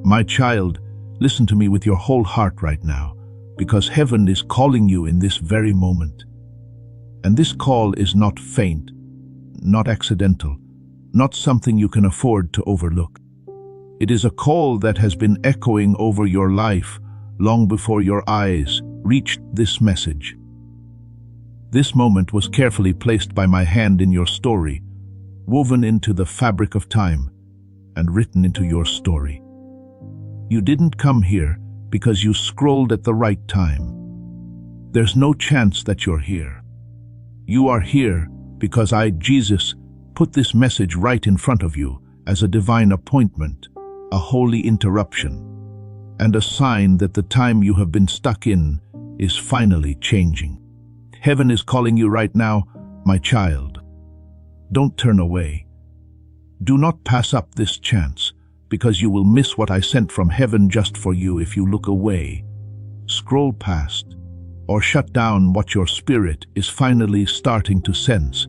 My child, listen to me with your whole heart right now, because heaven is calling you in this very moment. And this call is not faint, not accidental, not something you can afford to overlook. It is a call that has been echoing over your life long before your eyes reached this message. This moment was carefully placed by my hand in your story, woven into the fabric of time and written into your story. You didn't come here because you scrolled at the right time. There's no chance that you're here. You are here because I, Jesus, put this message right in front of you as a divine appointment, a holy interruption, and a sign that the time you have been stuck in is finally changing. Heaven is calling you right now, my child. Don't turn away. Do not pass up this chance, because you will miss what I sent from heaven just for you if you look away, scroll past, or shut down what your spirit is finally starting to sense.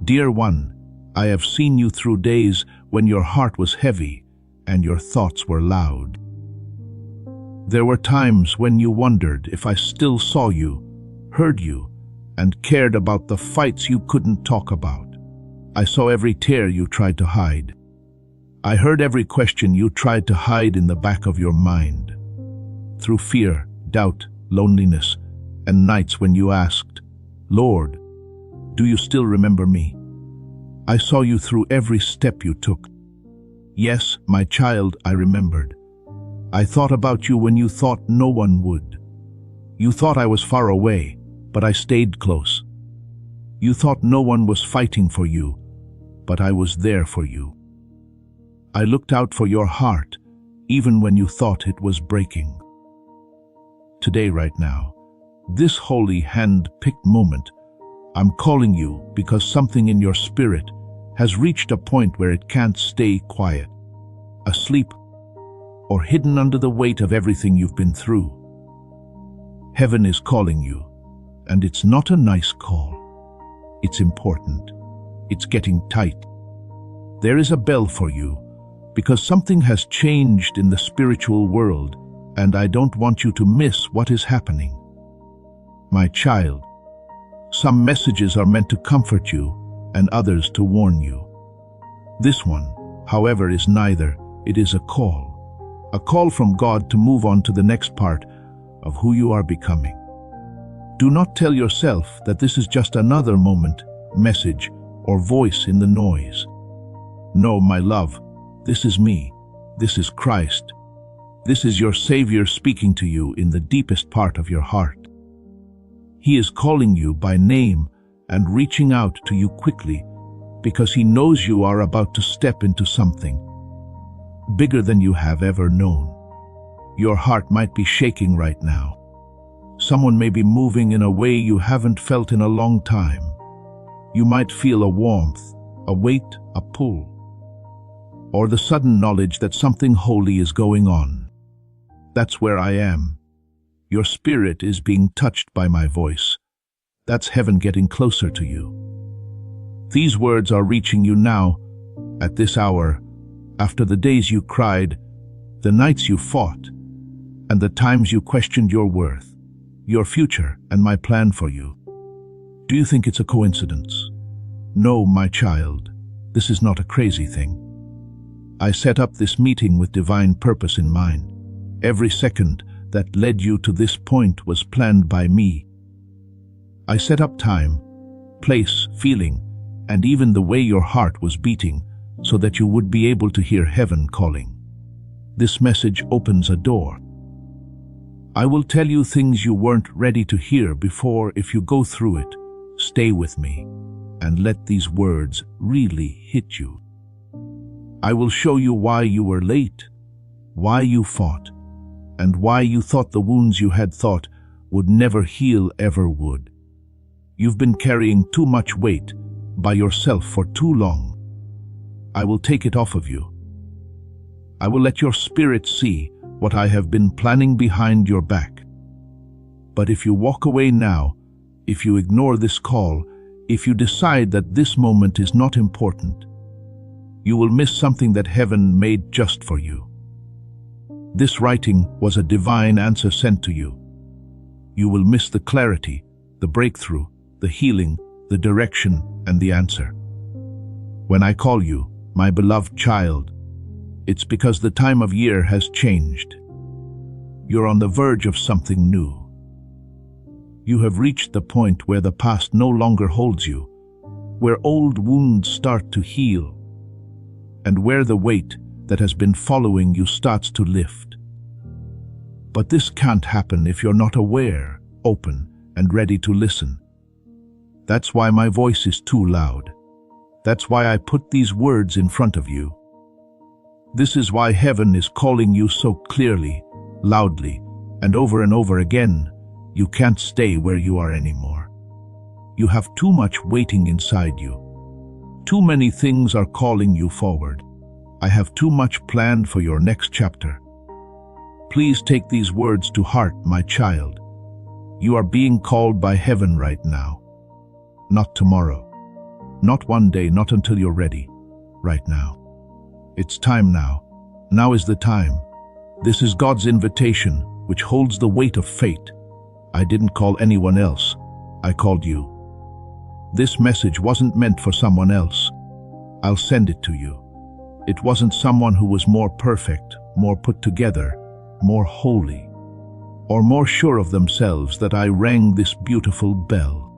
Dear one, I have seen you through days when your heart was heavy and your thoughts were loud. There were times when you wondered if I still saw you, heard you, and cared about the fights you couldn't talk about. I saw every tear you tried to hide. I heard every question you tried to hide in the back of your mind. Through fear, doubt, loneliness, and nights when you asked, Lord, do you still remember me? I saw you through every step you took. Yes, my child, I remembered. I thought about you when you thought no one would. You thought I was far away, but I stayed close. You thought no one was fighting for you, but I was there for you. I looked out for your heart, even when you thought it was breaking. Today, right now, this holy hand-picked moment, I'm calling you because something in your spirit has reached a point where it can't stay quiet, asleep, or hidden under the weight of everything you've been through. Heaven is calling you, and it's not a nice call. It's important. It's getting tight. There is a bell for you, because something has changed in the spiritual world, and I don't want you to miss what is happening. My child, some messages are meant to comfort you, and others to warn you. This one, however, is neither. It is a call from God to move on to the next part of who you are becoming. Do not tell yourself that this is just another moment, message, or voice in the noise. No, my love, this is me. This is Christ. This is your Savior speaking to you in the deepest part of your heart. He is calling you by name and reaching out to you quickly because He knows you are about to step into something bigger than you have ever known. Your heart might be shaking right now. Someone may be moving in a way you haven't felt in a long time. You might feel a warmth, a weight, a pull, or the sudden knowledge that something holy is going on. That's where I am. Your spirit is being touched by my voice. That's heaven getting closer to you. These words are reaching you now, at this hour, after the days you cried, the nights you fought, and the times you questioned your worth, your future, and my plan for you. Do you think it's a coincidence? No, my child, this is not a crazy thing. I set up this meeting with divine purpose in mind. Every second that led you to this point was planned by me. I set up time, place, feeling, and even the way your heart was beating so that you would be able to hear heaven calling. This message opens a door. I will tell you things you weren't ready to hear before. If you go through it, stay with me and let these words really hit you. I will show you why you were late, why you fought, and why you thought the wounds you had thought would never heal ever would. You've been carrying too much weight by yourself for too long. I will take it off of you. I will let your spirit see what I have been planning behind your back. But if you walk away now, if you ignore this call, if you decide that this moment is not important, you will miss something that heaven made just for you. This writing was a divine answer sent to you. You will miss the clarity, the breakthrough, the healing, the direction, and the answer. When I call you, my beloved child, it's because the time of year has changed. You're on the verge of something new. You have reached the point where the past no longer holds you, where old wounds start to heal, and where the weight that has been following you starts to lift. But this can't happen if you're not aware, open, and ready to listen. That's why my voice is too loud. That's why I put these words in front of you. This is why heaven is calling you so clearly, loudly, and over again. You can't stay where you are anymore. You have too much waiting inside you. Too many things are calling you forward. I have too much planned for your next chapter. Please take these words to heart, my child. You are being called by heaven right now. Not tomorrow. Not one day, not until you're ready. Right now. It's time now. Now is the time. This is God's invitation, which holds the weight of fate. I didn't call anyone else. I called you. This message wasn't meant for someone else. I'll send it to you. It wasn't someone who was more perfect, more put together, more holy, or more sure of themselves that I rang this beautiful bell.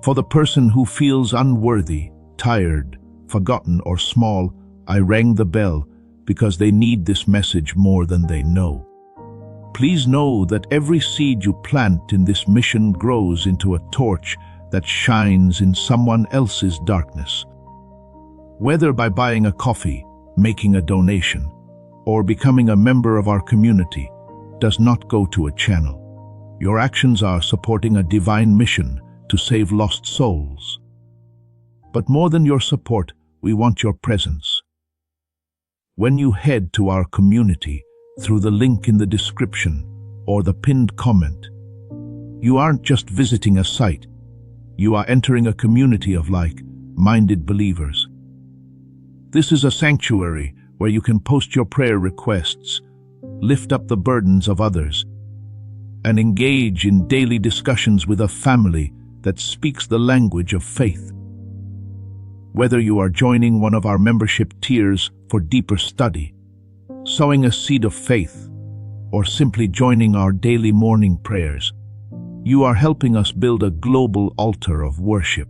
For the person who feels unworthy, tired, forgotten, or small, I rang the bell because they need this message more than they know. Please know that every seed you plant in this mission grows into a torch that shines in someone else's darkness. Whether by buying a coffee, making a donation, or becoming a member of our community, does not go to a channel. Your actions are supporting a divine mission to save lost souls. But more than your support, we want your presence. When you head to our community through the link in the description or the pinned comment, you aren't just visiting a site, you are entering a community of like-minded believers. This is a sanctuary where you can post your prayer requests, lift up the burdens of others, and engage in daily discussions with a family that speaks the language of faith. Whether you are joining one of our membership tiers for deeper study, sowing a seed of faith, or simply joining our daily morning prayers, you are helping us build a global altar of worship.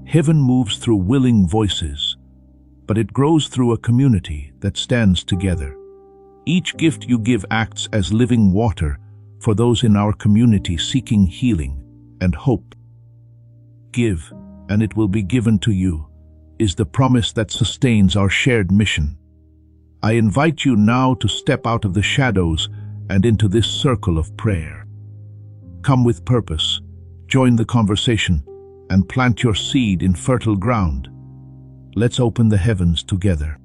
Heaven moves through willing voices, but it grows through a community that stands together. Each gift you give acts as living water for those in our community seeking healing and hope. Give, and it will be given to you, is the promise that sustains our shared mission. I invite you now to step out of the shadows and into this circle of prayer. Come with purpose, join the conversation, and plant your seed in fertile ground. Let's open the heavens together.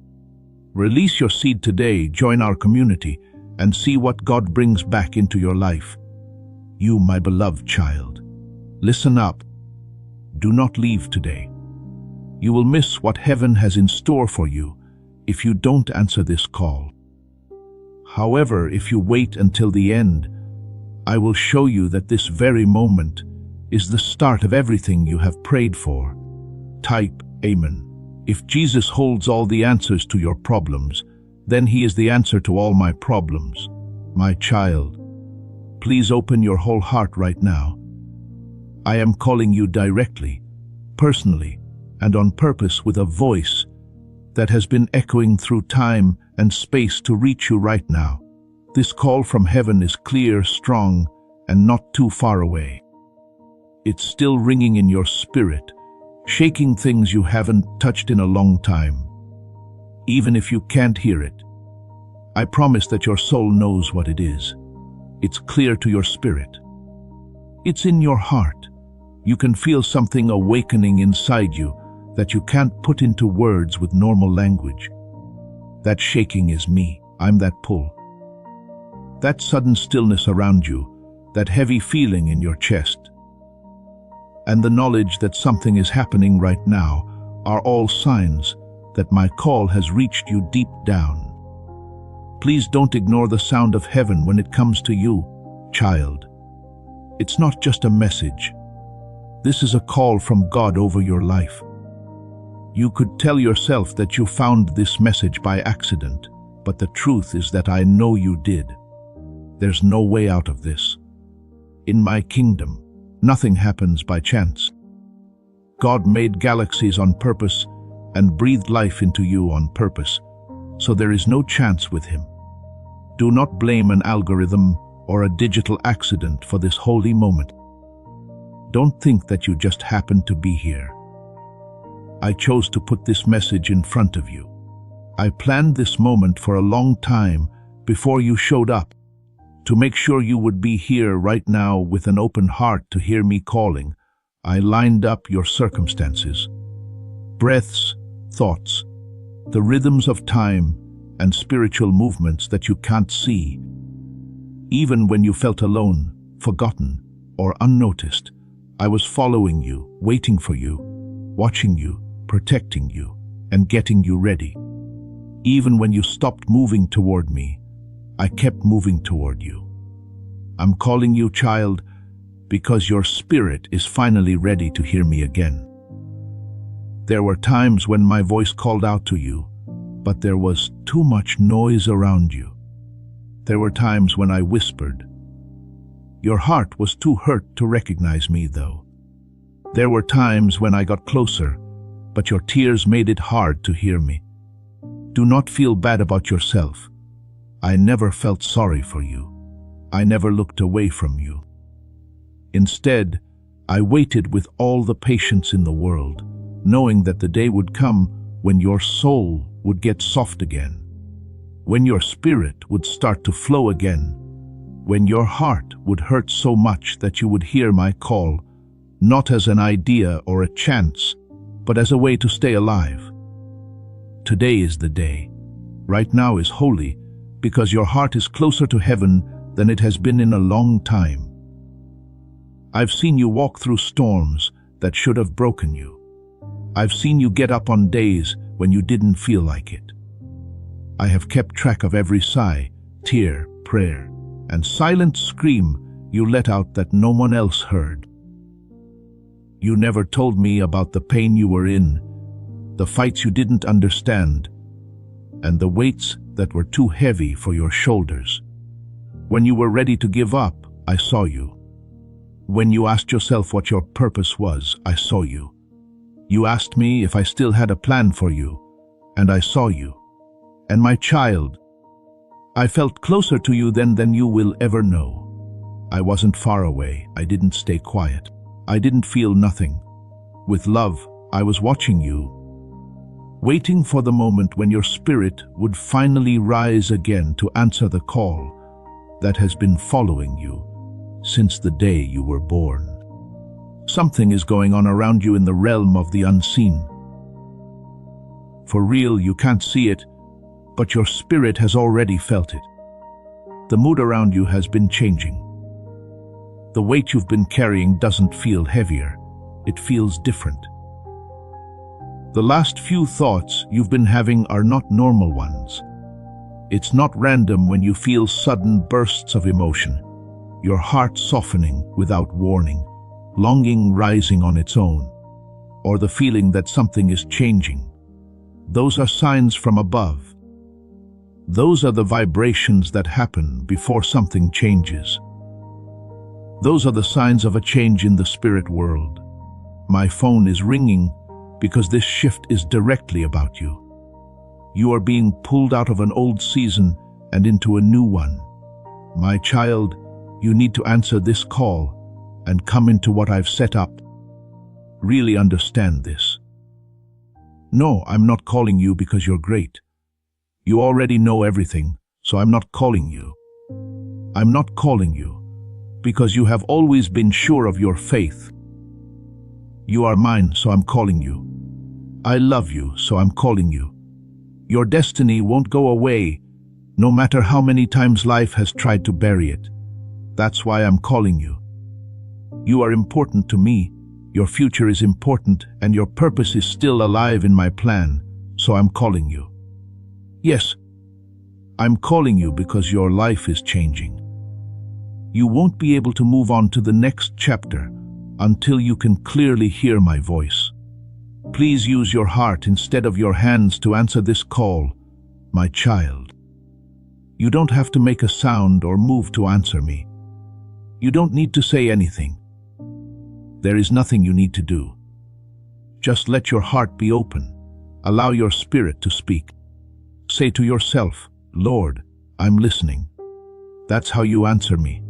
Release your seed today, join our community, and see what God brings back into your life. You, my beloved child, listen up. Do not leave today. You will miss what heaven has in store for you if you don't answer this call. However, if you wait until the end, I will show you that this very moment is the start of everything you have prayed for. Type Amen. If Jesus holds all the answers to your problems, then He is the answer to all my problems. My child, please open your whole heart right now. I am calling you directly, personally, and on purpose with a voice that has been echoing through time and space to reach you right now. This call from heaven is clear, strong, and not too far away. It's still ringing in your spirit, shaking things you haven't touched in a long time. Even if you can't hear it, I promise that your soul knows what it is. It's clear to your spirit. It's in your heart. You can feel something awakening inside you that you can't put into words with normal language. That shaking is me. I'm that pull. That sudden stillness around you, that heavy feeling in your chest, and the knowledge that something is happening right now are all signs that my call has reached you deep down. Please don't ignore the sound of heaven when it comes to you, child. It's not just a message. This is a call from God over your life. You could tell yourself that you found this message by accident, but the truth is that I know you did. There's no way out of this. In my kingdom, nothing happens by chance. God made galaxies on purpose and breathed life into you on purpose, so there is no chance with him. Do not blame an algorithm or a digital accident for this holy moment. Don't think that you just happened to be here. I chose to put this message in front of you. I planned this moment for a long time before you showed up, to make sure you would be here right now with an open heart to hear me calling. I lined up your circumstances, breaths, thoughts, the rhythms of time and spiritual movements that you can't see. Even when you felt alone, forgotten, or unnoticed, I was following you, waiting for you, watching you, protecting you, and getting you ready. Even when you stopped moving toward me, I kept moving toward you. I'm calling you, child, because your spirit is finally ready to hear me again. There were times when my voice called out to you, but there was too much noise around you. There were times when I whispered. Your heart was too hurt to recognize me, though. There were times when I got closer, but your tears made it hard to hear me. Do not feel bad about yourself. I never felt sorry for you. I never looked away from you. Instead, I waited with all the patience in the world, knowing that the day would come when your soul would get soft again, when your spirit would start to flow again, when your heart would hurt so much that you would hear my call, not as an idea or a chance, but as a way to stay alive. Today is the day. Right now is holy, because your heart is closer to heaven than it has been in a long time. I've seen you walk through storms that should have broken you. I've seen you get up on days when you didn't feel like it. I have kept track of every sigh, tear, prayer, and silent scream you let out that no one else heard. You never told me about the pain you were in, the fights you didn't understand, and the weights that were too heavy for your shoulders. When you were ready to give up, I saw you. When you asked yourself what your purpose was, I saw you. You asked me if I still had a plan for you, and I saw you. And my child, I felt closer to you then than you will ever know. I wasn't far away. I didn't stay quiet. I didn't feel nothing. With love, I was watching you, waiting for the moment when your spirit would finally rise again to answer the call that has been following you since the day you were born. Something is going on around you in the realm of the unseen. For real, you can't see it, but your spirit has already felt it. The mood around you has been changing. The weight you've been carrying doesn't feel heavier, it feels different. The last few thoughts you've been having are not normal ones. It's not random when you feel sudden bursts of emotion, your heart softening without warning, longing rising on its own, or the feeling that something is changing. Those are signs from above. Those are the vibrations that happen before something changes. Those are the signs of a change in the spirit world. My phone is ringing because this shift is directly about you. You are being pulled out of an old season and into a new one. My child, you need to answer this call and come into what I've set up. Really understand this. No, I'm not calling you because you're great. You already know everything, so I'm not calling you. I'm not calling you because you have always been sure of your faith. You are mine, so I'm calling you. I love you, so I'm calling you. Your destiny won't go away, no matter how many times life has tried to bury it. That's why I'm calling you. You are important to me, your future is important, and your purpose is still alive in my plan, so I'm calling you. Yes, I'm calling you because your life is changing. You won't be able to move on to the next chapter until you can clearly hear my voice. Please use your heart instead of your hands to answer this call, my child. You don't have to make a sound or move to answer me. You don't need to say anything. There is nothing you need to do. Just let your heart be open. Allow your spirit to speak. Say to yourself, Lord, I'm listening. That's how you answer me.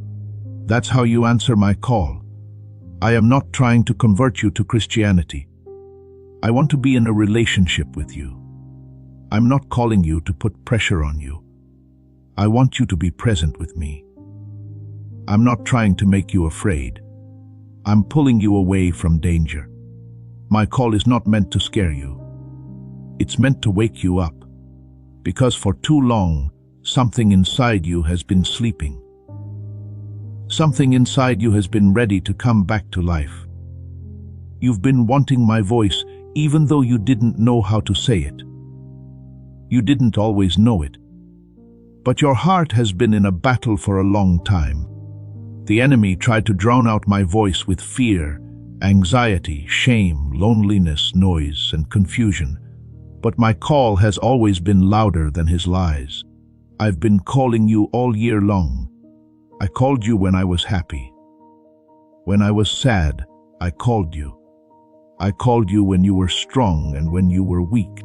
That's how you answer my call. I am not trying to convert you to Christianity. I want to be in a relationship with you. I'm not calling you to put pressure on you. I want you to be present with me. I'm not trying to make you afraid. I'm pulling you away from danger. My call is not meant to scare you. It's meant to wake you up. Because for too long, something inside you has been sleeping. Something inside you has been ready to come back to life. You've been wanting my voice even though you didn't know how to say it. You didn't always know it. But your heart has been in a battle for a long time. The enemy tried to drown out my voice with fear, anxiety, shame, loneliness, noise, and confusion. But my call has always been louder than his lies. I've been calling you all year long. I called you when I was happy. When I was sad, I called you. I called you when you were strong and when you were weak.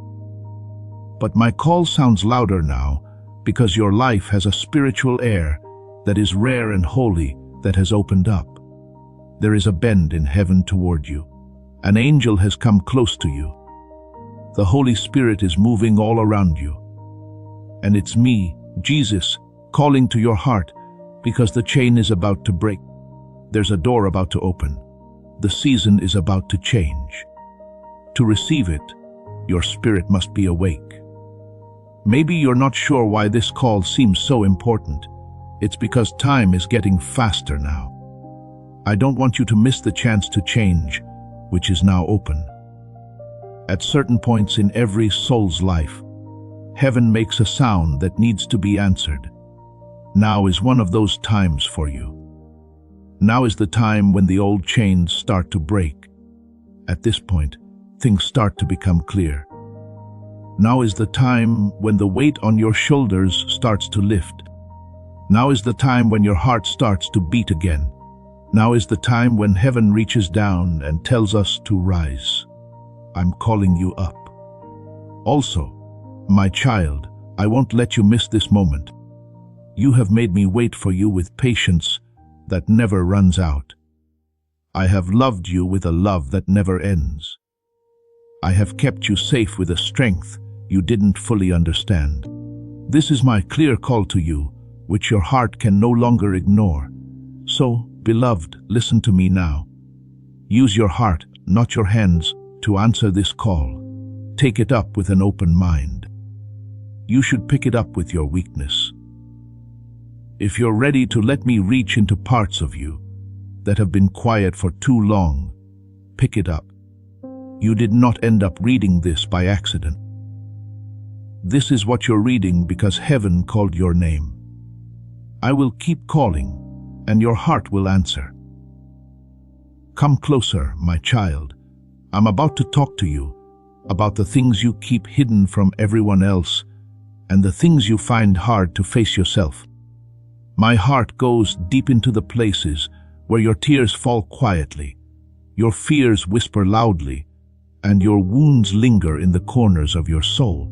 But my call sounds louder now because your life has a spiritual air that is rare and holy that has opened up. There is a bend in heaven toward you. An angel has come close to you. The Holy Spirit is moving all around you. And it's me, Jesus, calling to your heart because the chain is about to break. There's a door about to open. The season is about to change. To receive it, your spirit must be awake. Maybe you're not sure why this call seems so important. It's because time is getting faster now. I don't want you to miss the chance to change, which is now open. At certain points in every soul's life, heaven makes a sound that needs to be answered. Now is one of those times for you. Now is the time when the old chains start to break. At this point, things start to become clear. Now is the time when the weight on your shoulders starts to lift. Now is the time when your heart starts to beat again. Now is the time when heaven reaches down and tells us to rise. I'm calling you up. Also, my child, I won't let you miss this moment. You have made me wait for you with patience that never runs out. I have loved you with a love that never ends. I have kept you safe with a strength you didn't fully understand. This is my clear call to you, which your heart can no longer ignore. So, beloved, listen to me now. Use your heart, not your hands, to answer this call. Take it up with an open mind. You should pick it up with your weakness. If you're ready to let me reach into parts of you that have been quiet for too long, pick it up. You did not end up reading this by accident. This is what you're reading because heaven called your name. I will keep calling, and your heart will answer. Come closer, my child. I'm about to talk to you about the things you keep hidden from everyone else and the things you find hard to face yourself. My heart goes deep into the places where your tears fall quietly, your fears whisper loudly, and your wounds linger in the corners of your soul.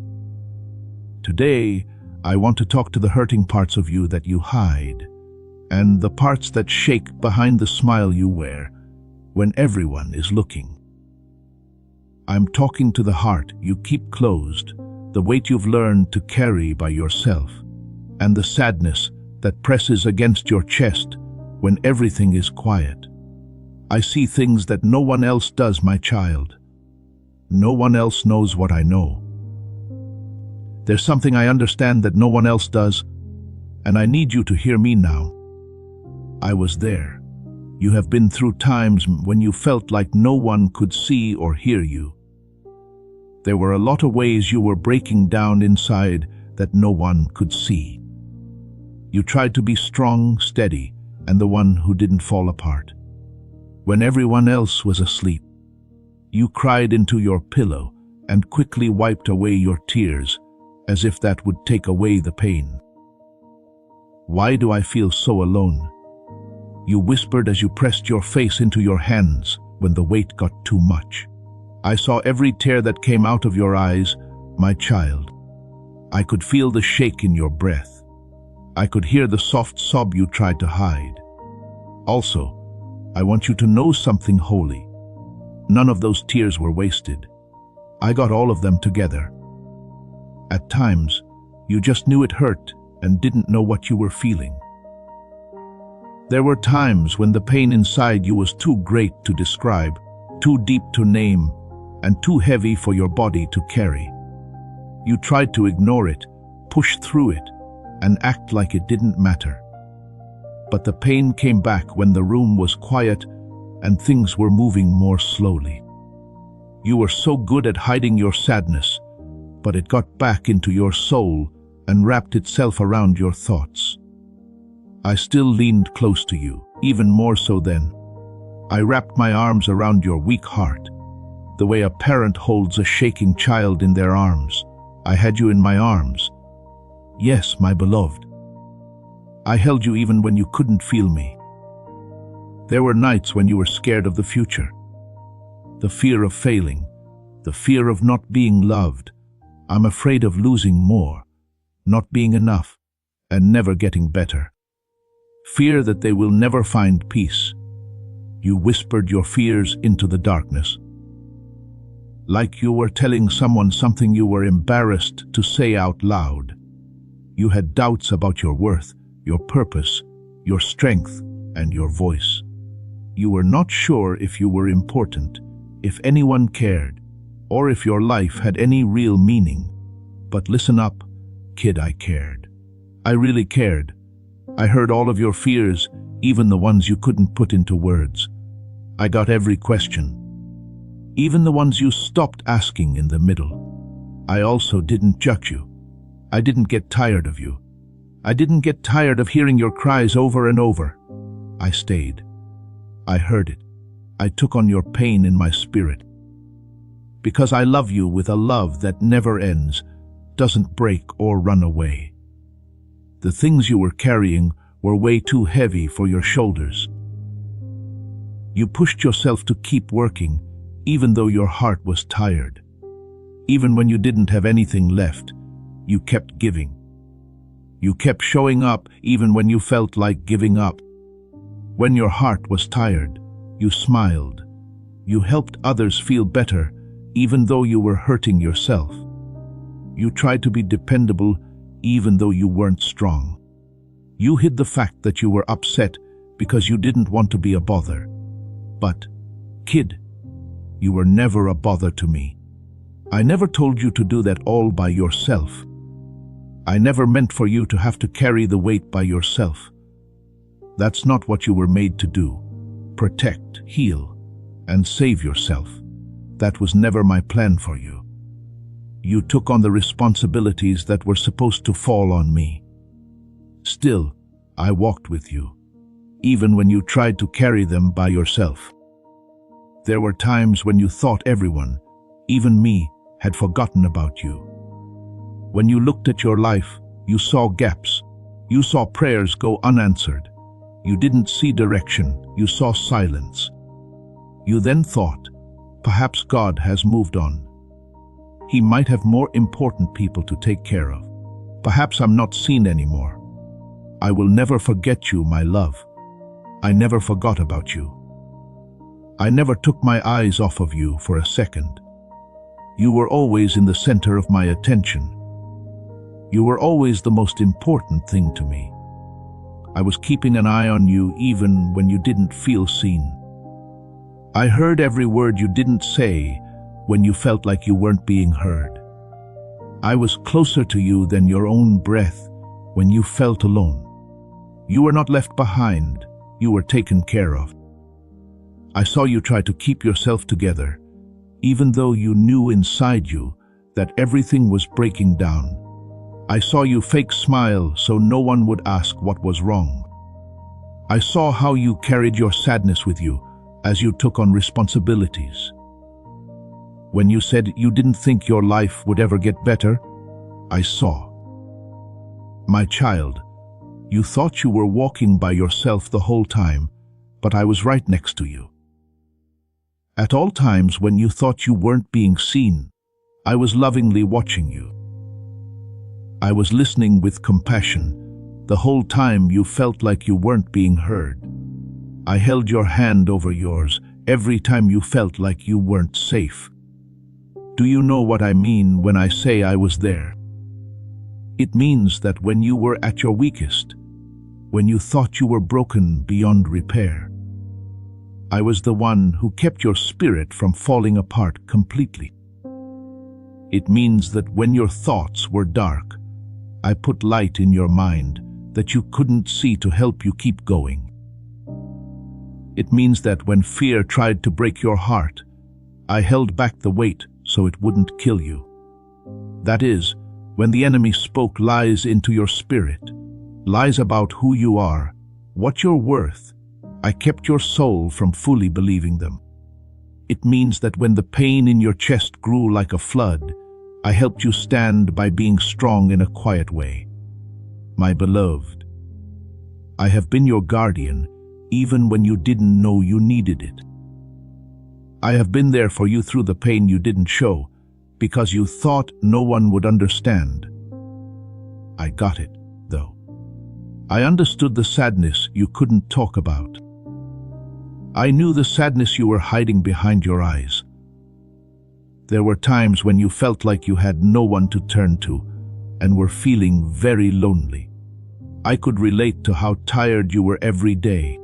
Today, I want to talk to the hurting parts of you that you hide, and the parts that shake behind the smile you wear when everyone is looking. I'm talking to the heart you keep closed, the weight you've learned to carry by yourself, and the sadness that presses against your chest when everything is quiet. I see things that no one else does, my child. No one else knows what I know. There's something I understand that no one else does, and I need you to hear me now. I was there. You have been through times when you felt like no one could see or hear you. There were a lot of ways you were breaking down inside that no one could see. You tried to be strong, steady, and the one who didn't fall apart. When everyone else was asleep, you cried into your pillow and quickly wiped away your tears, as if that would take away the pain. "Why do I feel so alone?" you whispered as you pressed your face into your hands when the weight got too much. I saw every tear that came out of your eyes, my child. I could feel the shake in your breath. I could hear the soft sob you tried to hide. Also, I want you to know something holy. None of those tears were wasted. I got all of them together. At times, you just knew it hurt and didn't know what you were feeling. There were times when the pain inside you was too great to describe, too deep to name, and too heavy for your body to carry. You tried to ignore it, push through it, and act like it didn't matter. But the pain came back when the room was quiet and things were moving more slowly. You were so good at hiding your sadness, but it got back into your soul and wrapped itself around your thoughts. I still leaned close to you, even more so then. I wrapped my arms around your weak heart, the way a parent holds a shaking child in their arms. I had you in my arms. Yes, my beloved. I held you even when you couldn't feel me. There were nights when you were scared of the future. The fear of failing, the fear of not being loved. I'm afraid of losing more, not being enough, and never getting better. Fear that they will never find peace. You whispered your fears into the darkness. Like you were telling someone something you were embarrassed to say out loud. You had doubts about your worth, your purpose, your strength, and your voice. You were not sure if you were important, if anyone cared, or if your life had any real meaning. But listen up, kid, I cared. I really cared. I heard all of your fears, even the ones you couldn't put into words. I got every question, even the ones you stopped asking in the middle. I also didn't judge you. I didn't get tired of you. I didn't get tired of hearing your cries over and over. I stayed. I heard it. I took on your pain in my spirit. Because I love you with a love that never ends, doesn't break or run away. The things you were carrying were way too heavy for your shoulders. You pushed yourself to keep working, even though your heart was tired. Even when you didn't have anything left, you kept giving. You kept showing up even when you felt like giving up. When your heart was tired, you smiled. You helped others feel better, even though you were hurting yourself. You tried to be dependable, even though you weren't strong. You hid the fact that you were upset because you didn't want to be a bother. But, kid, you were never a bother to me. I never told you to do that all by yourself. I never meant for you to have to carry the weight by yourself. That's not what you were made to do. Protect, heal, and save yourself. That was never my plan for you. You took on the responsibilities that were supposed to fall on me. Still, I walked with you, even when you tried to carry them by yourself. There were times when you thought everyone, even me, had forgotten about you. When you looked at your life, you saw gaps. You saw prayers go unanswered. You didn't see direction, you saw silence. You then thought, perhaps God has moved on. He might have more important people to take care of. Perhaps I'm not seen anymore. I will never forget you, my love. I never forgot about you. I never took my eyes off of you for a second. You were always in the center of my attention. You were always the most important thing to me. I was keeping an eye on you even when you didn't feel seen. I heard every word you didn't say when you felt like you weren't being heard. I was closer to you than your own breath when you felt alone. You were not left behind, you were taken care of. I saw you try to keep yourself together, even though you knew inside you that everything was breaking down. I saw you fake smile so no one would ask what was wrong. I saw how you carried your sadness with you as you took on responsibilities. When you said you didn't think your life would ever get better, I saw. My child, you thought you were walking by yourself the whole time, but I was right next to you. At all times when you thought you weren't being seen, I was lovingly watching you. I was listening with compassion the whole time you felt like you weren't being heard. I held your hand over yours every time you felt like you weren't safe. Do you know what I mean when I say I was there? It means that when you were at your weakest, when you thought you were broken beyond repair, I was the one who kept your spirit from falling apart completely. It means that when your thoughts were dark, I put light in your mind that you couldn't see to help you keep going. It means that when fear tried to break your heart, I held back the weight so it wouldn't kill you. That is, when the enemy spoke lies into your spirit, lies about who you are, what you're worth, I kept your soul from fully believing them. It means that when the pain in your chest grew like a flood, I helped you stand by being strong in a quiet way. My beloved, I have been your guardian even when you didn't know you needed it. I have been there for you through the pain you didn't show because you thought no one would understand. I got it, though. I understood the sadness you couldn't talk about. I knew the sadness you were hiding behind your eyes. There were times when you felt like you had no one to turn to and were feeling very lonely. I could relate to how tired you were every day.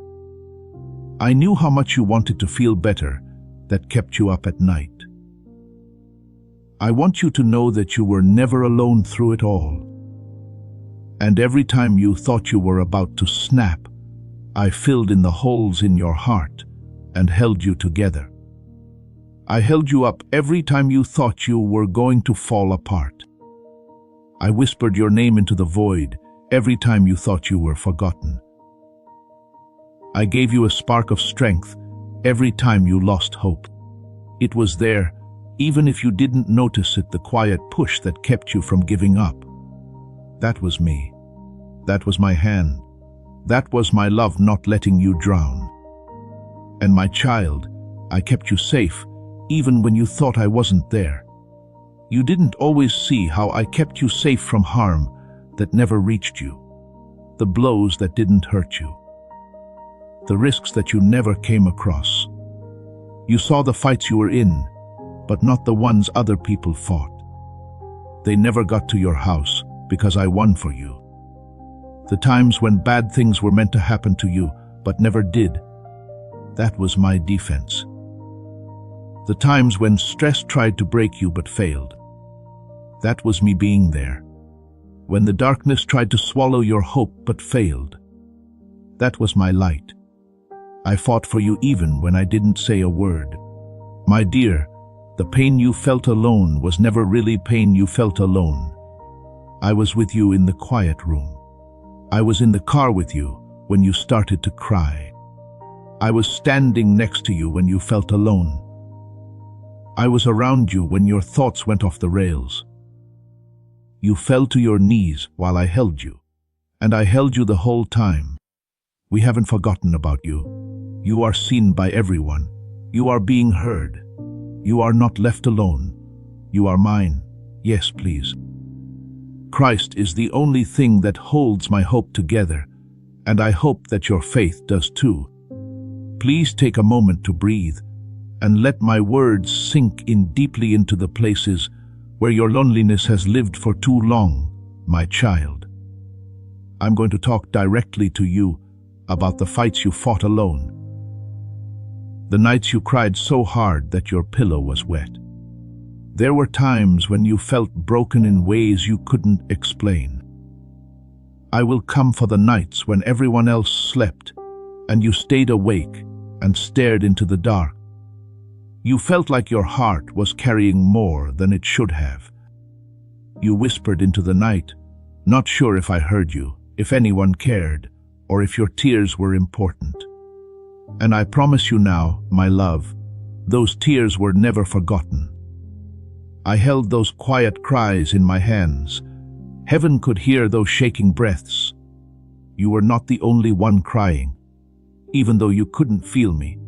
I knew how much you wanted to feel better that kept you up at night. I want you to know that you were never alone through it all. And every time you thought you were about to snap, I filled in the holes in your heart and held you together. I held you up every time you thought you were going to fall apart. I whispered your name into the void every time you thought you were forgotten. I gave you a spark of strength every time you lost hope. It was there, even if you didn't notice it, the quiet push that kept you from giving up. That was me. That was my hand. That was my love not letting you drown. And my child, I kept you safe even when you thought I wasn't there. You didn't always see how I kept you safe from harm that never reached you, the blows that didn't hurt you, the risks that you never came across. You saw the fights you were in, but not the ones other people fought. They never got to your house because I won for you. The times when bad things were meant to happen to you but never did, that was my defense. The times when stress tried to break you but failed, that was me being there. When the darkness tried to swallow your hope but failed, that was my light. I fought for you even when I didn't say a word. My dear, the pain you felt alone was never really pain you felt alone. I was with you in the quiet room. I was in the car with you when you started to cry. I was standing next to you when you felt alone. I was around you when your thoughts went off the rails. You fell to your knees while I held you, and I held you the whole time. We haven't forgotten about you. You are seen by everyone. You are being heard. You are not left alone. You are mine. Yes, please. Christ is the only thing that holds my hope together, and I hope that your faith does too. Please take a moment to breathe and let my words sink in deeply into the places where your loneliness has lived for too long, my child. I'm going to talk directly to you about the fights you fought alone, the nights you cried so hard that your pillow was wet. There were times when you felt broken in ways you couldn't explain. I will come for the nights when everyone else slept and you stayed awake and stared into the dark. You felt like your heart was carrying more than it should have. You whispered into the night, not sure if I heard you, if anyone cared, or if your tears were important. And I promise you now, my love, those tears were never forgotten. I held those quiet cries in my hands. Heaven could hear those shaking breaths. You were not the only one crying, even though you couldn't feel me.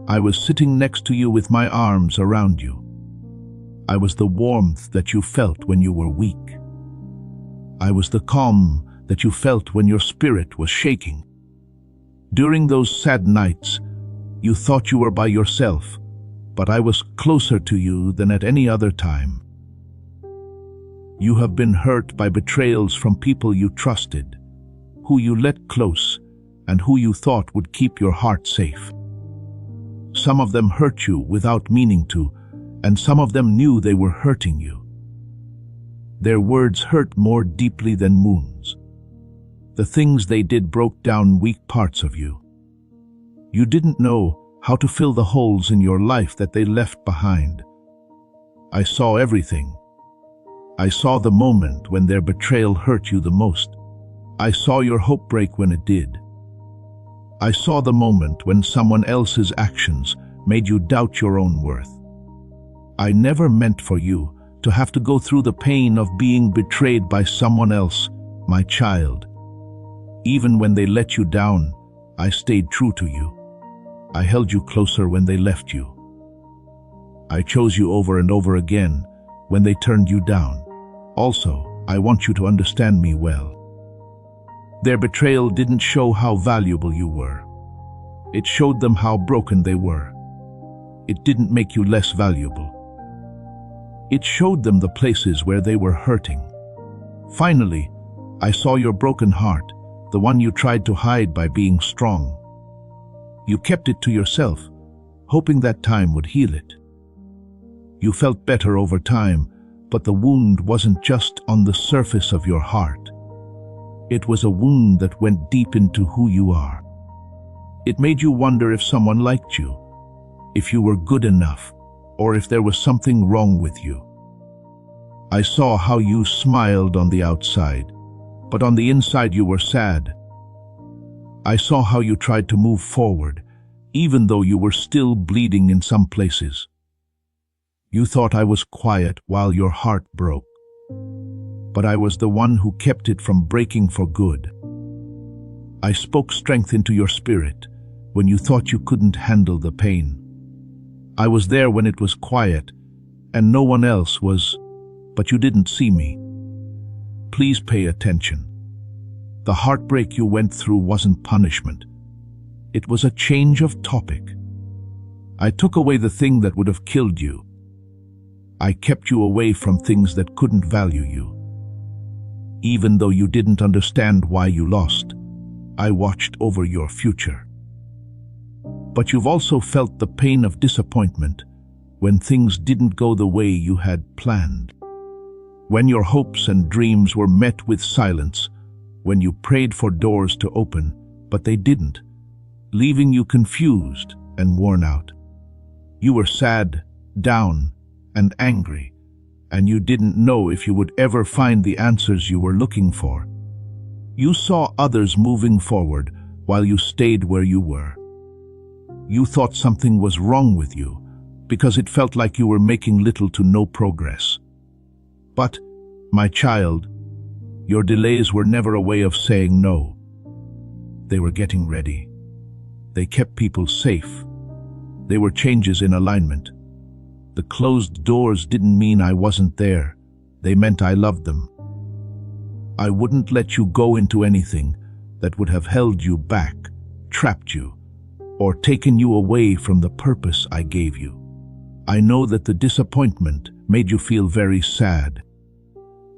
I was sitting next to you with my arms around you. I was the warmth that you felt when you were weak. I was the calm that you felt when your spirit was shaking. During those sad nights, you thought you were by yourself, but I was closer to you than at any other time. You have been hurt by betrayals from people you trusted, who you let close, and who you thought would keep your heart safe. Some of them hurt you without meaning to, and some of them knew they were hurting you. Their words hurt more deeply than wounds. The things they did broke down weak parts of you. You didn't know how to fill the holes in your life that they left behind. I saw everything. I saw the moment when their betrayal hurt you the most. I saw your hope break when it did. I saw the moment when someone else's actions made you doubt your own worth. I never meant for you to have to go through the pain of being betrayed by someone else, my child. Even when they let you down, I stayed true to you. I held you closer when they left you. I chose you over and over again when they turned you down. Also, I want you to understand me well. Their betrayal didn't show how valuable you were. It showed them how broken they were. It didn't make you less valuable. It showed them the places where they were hurting. Finally, I saw your broken heart, the one you tried to hide by being strong. You kept it to yourself, hoping that time would heal it. You felt better over time, but the wound wasn't just on the surface of your heart. It was a wound that went deep into who you are. It made you wonder if someone liked you, if you were good enough, or if there was something wrong with you. I saw how you smiled on the outside, but on the inside you were sad. I saw how you tried to move forward, even though you were still bleeding in some places. You thought I was quiet while your heart broke, but I was the one who kept it from breaking for good. I spoke strength into your spirit when you thought you couldn't handle the pain. I was there when it was quiet, and no one else was, but you didn't see me. Please pay attention. The heartbreak you went through wasn't punishment. It was a change of topic. I took away the thing that would have killed you. I kept you away from things that couldn't value you. Even though you didn't understand why you lost, I watched over your future. But you've also felt the pain of disappointment when things didn't go the way you had planned. When your hopes and dreams were met with silence, when you prayed for doors to open, but they didn't, leaving you confused and worn out. You were sad, down, and angry, and you didn't know if you would ever find the answers you were looking for. You saw others moving forward while you stayed where you were. You thought something was wrong with you because it felt like you were making little to no progress. But, my child, your delays were never a way of saying no. They were getting ready. They kept people safe. They were changes in alignment. The closed doors didn't mean I wasn't there. They meant I loved them. I wouldn't let you go into anything that would have held you back, trapped you, or taken you away from the purpose I gave you. I know that the disappointment made you feel very sad.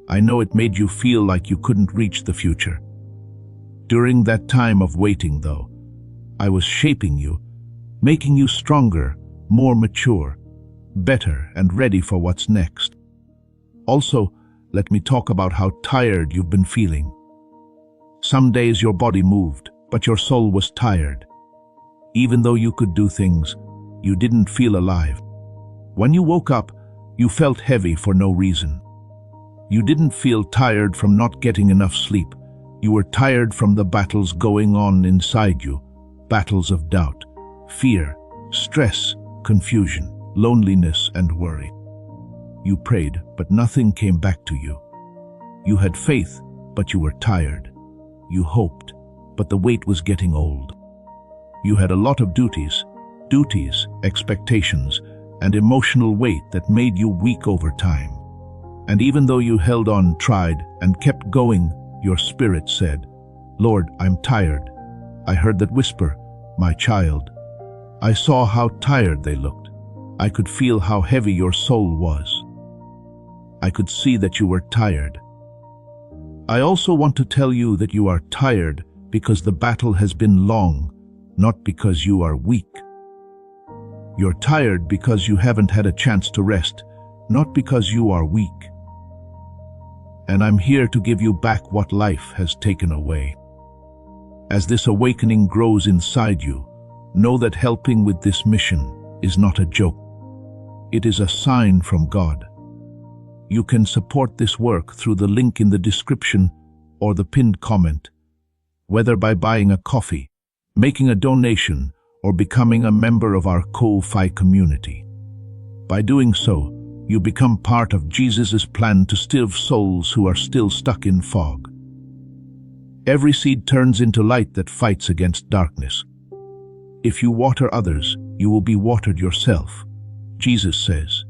I know it made you feel like you couldn't reach the future. During that time of waiting, though, I was shaping you, making you stronger, more mature, better and ready for what's next. Also, let me talk about how tired you've been feeling. Some days your body moved, but your soul was tired. Even though you could do things, you didn't feel alive. When you woke up, you felt heavy for no reason. You didn't feel tired from not getting enough sleep. You were tired from the battles going on inside you, battles of doubt, fear, stress, confusion, loneliness, and worry. You prayed, but nothing came back to you. You had faith, but you were tired. You hoped, but the weight was getting old. You had a lot of duties, expectations, and emotional weight that made you weak over time. And even though you held on, tried, and kept going, your spirit said, "Lord, I'm tired." I heard that whisper, "My child." I saw how tired they looked. I could feel how heavy your soul was. I could see that you were tired. I also want to tell you that you are tired because the battle has been long, not because you are weak. You're tired because you haven't had a chance to rest, not because you are weak. And I'm here to give you back what life has taken away. As this awakening grows inside you, know that helping with this mission is not a joke. It is a sign from God. You can support this work through the link in the description or the pinned comment, whether by buying a coffee, making a donation, or becoming a member of our Ko-Fi community. By doing so, you become part of Jesus' plan to save souls who are still stuck in fog. Every seed turns into light that fights against darkness. If you water others, you will be watered yourself, Jesus says.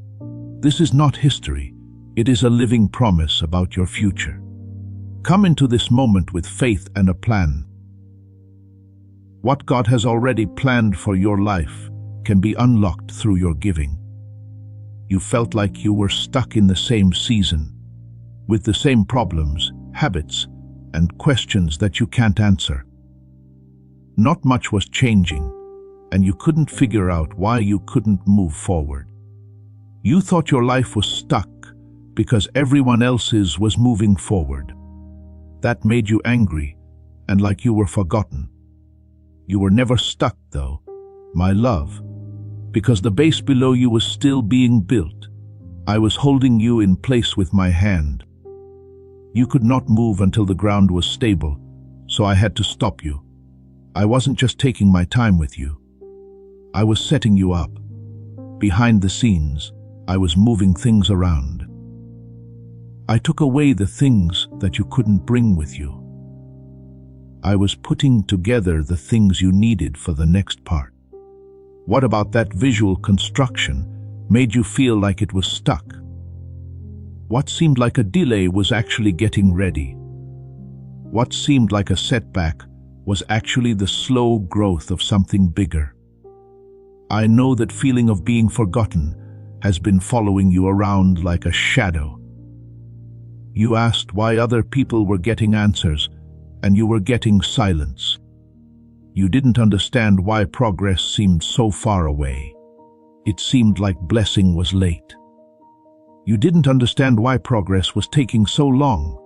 This is not history. It is a living promise about your future. Come into this moment with faith and a plan. What God has already planned for your life can be unlocked through your giving. You felt like you were stuck in the same season, with the same problems, habits, and questions that you can't answer. Not much was changing, and you couldn't figure out why you couldn't move forward. You thought your life was stuck because everyone else's was moving forward. That made you angry and like you were forgotten. You were never stuck, though, my love, because the base below you was still being built. I was holding you in place with my hand. You could not move until the ground was stable, so I had to stop you. I wasn't just taking my time with you. I was setting you up. Behind the scenes, I was moving things around. I took away the things that you couldn't bring with you. I was putting together the things you needed for the next part. What about that visual construction made you feel like it was stuck? What seemed like a delay was actually getting ready. What seemed like a setback was actually the slow growth of something bigger. I know that feeling of being forgotten has been following you around like a shadow. You asked why other people were getting answers, and you were getting silence. You didn't understand why progress seemed so far away. It seemed like blessing was late. You didn't understand why progress was taking so long.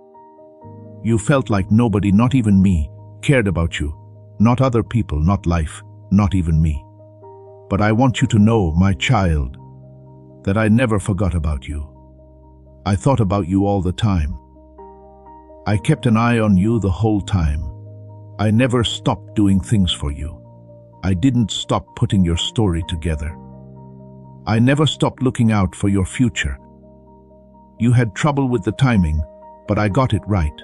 You felt like nobody, not even me, cared about you. Not other people, not life, not even me. But I want you to know, my child, that I never forgot about you. I thought about you all the time. I kept an eye on you the whole time. I never stopped doing things for you. I didn't stop putting your story together. I never stopped looking out for your future. You had trouble with the timing, but I got it right.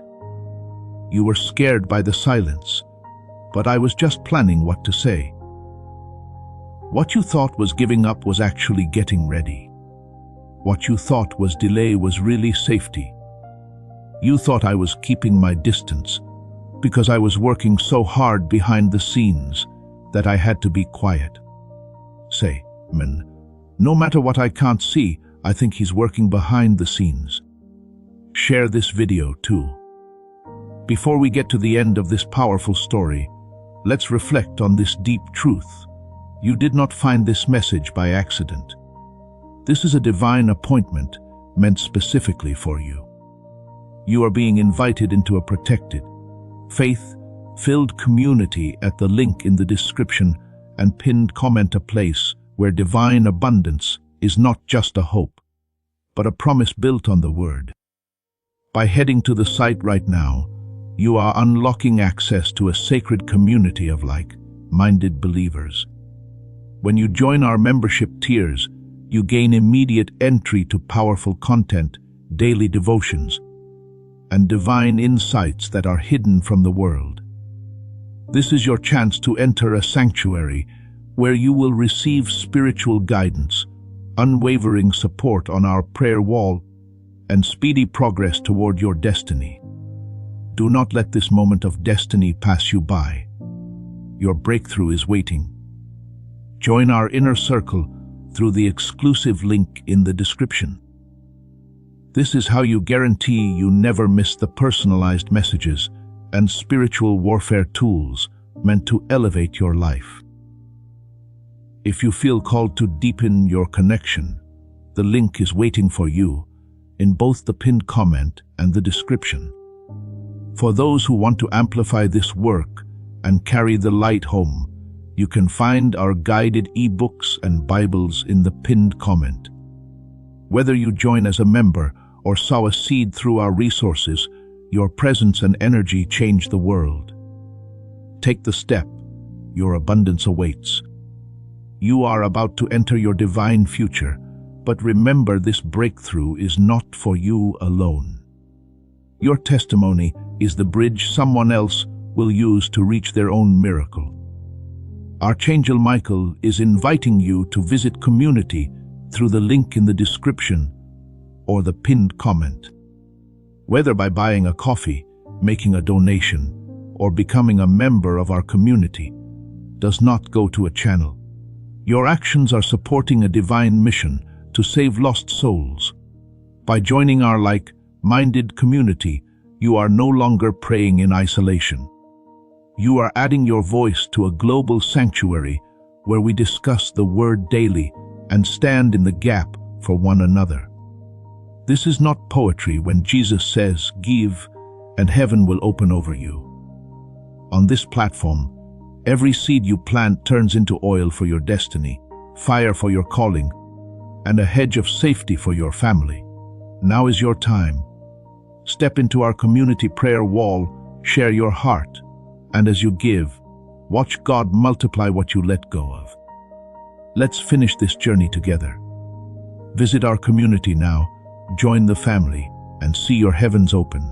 You were scared by the silence, but I was just planning what to say. What you thought was giving up was actually getting ready. What you thought was delay was really safety. You thought I was keeping my distance because I was working so hard behind the scenes that I had to be quiet. Say, man, no matter what I can't see, I think he's working behind the scenes. Share this video too. Before we get to the end of this powerful story, let's reflect on this deep truth. You did not find this message by accident. This is a divine appointment meant specifically for you. You are being invited into a protected, faith-filled community at the link in the description and pinned comment, a place where divine abundance is not just a hope, but a promise built on the Word. By heading to the site right now, you are unlocking access to a sacred community of like-minded believers. When you join our membership tiers, you gain immediate entry to powerful content, daily devotions, and divine insights that are hidden from the world. This is your chance to enter a sanctuary where you will receive spiritual guidance, unwavering support on our prayer wall, and speedy progress toward your destiny. Do not let this moment of destiny pass you by. Your breakthrough is waiting. Join our inner circle through the exclusive link in the description. This is how you guarantee you never miss the personalized messages and spiritual warfare tools meant to elevate your life. If you feel called to deepen your connection, the link is waiting for you in both the pinned comment and the description. For those who want to amplify this work and carry the light home, you can find our guided ebooks and Bibles in the pinned comment. Whether you join as a member or sow a seed through our resources, your presence and energy change the world. Take the step. Your abundance awaits. You are about to enter your divine future, but remember, this breakthrough is not for you alone. Your testimony is the bridge someone else will use to reach their own miracle. Archangel Michael is inviting you to visit community through the link in the description or the pinned comment. Whether by buying a coffee, making a donation, or becoming a member of our community, does not go to a channel. Your actions are supporting a divine mission to save lost souls. By joining our like-minded community, you are no longer praying in isolation. You are adding your voice to a global sanctuary where we discuss the Word daily and stand in the gap for one another. This is not poetry when Jesus says, "Give, and heaven will open over you." On this platform, every seed you plant turns into oil for your destiny, fire for your calling, and a hedge of safety for your family. Now is your time. Step into our community prayer wall, share your heart, and as you give, watch God multiply what you let go of. Let's finish this journey together. Visit our community now, join the family, and see your heavens open.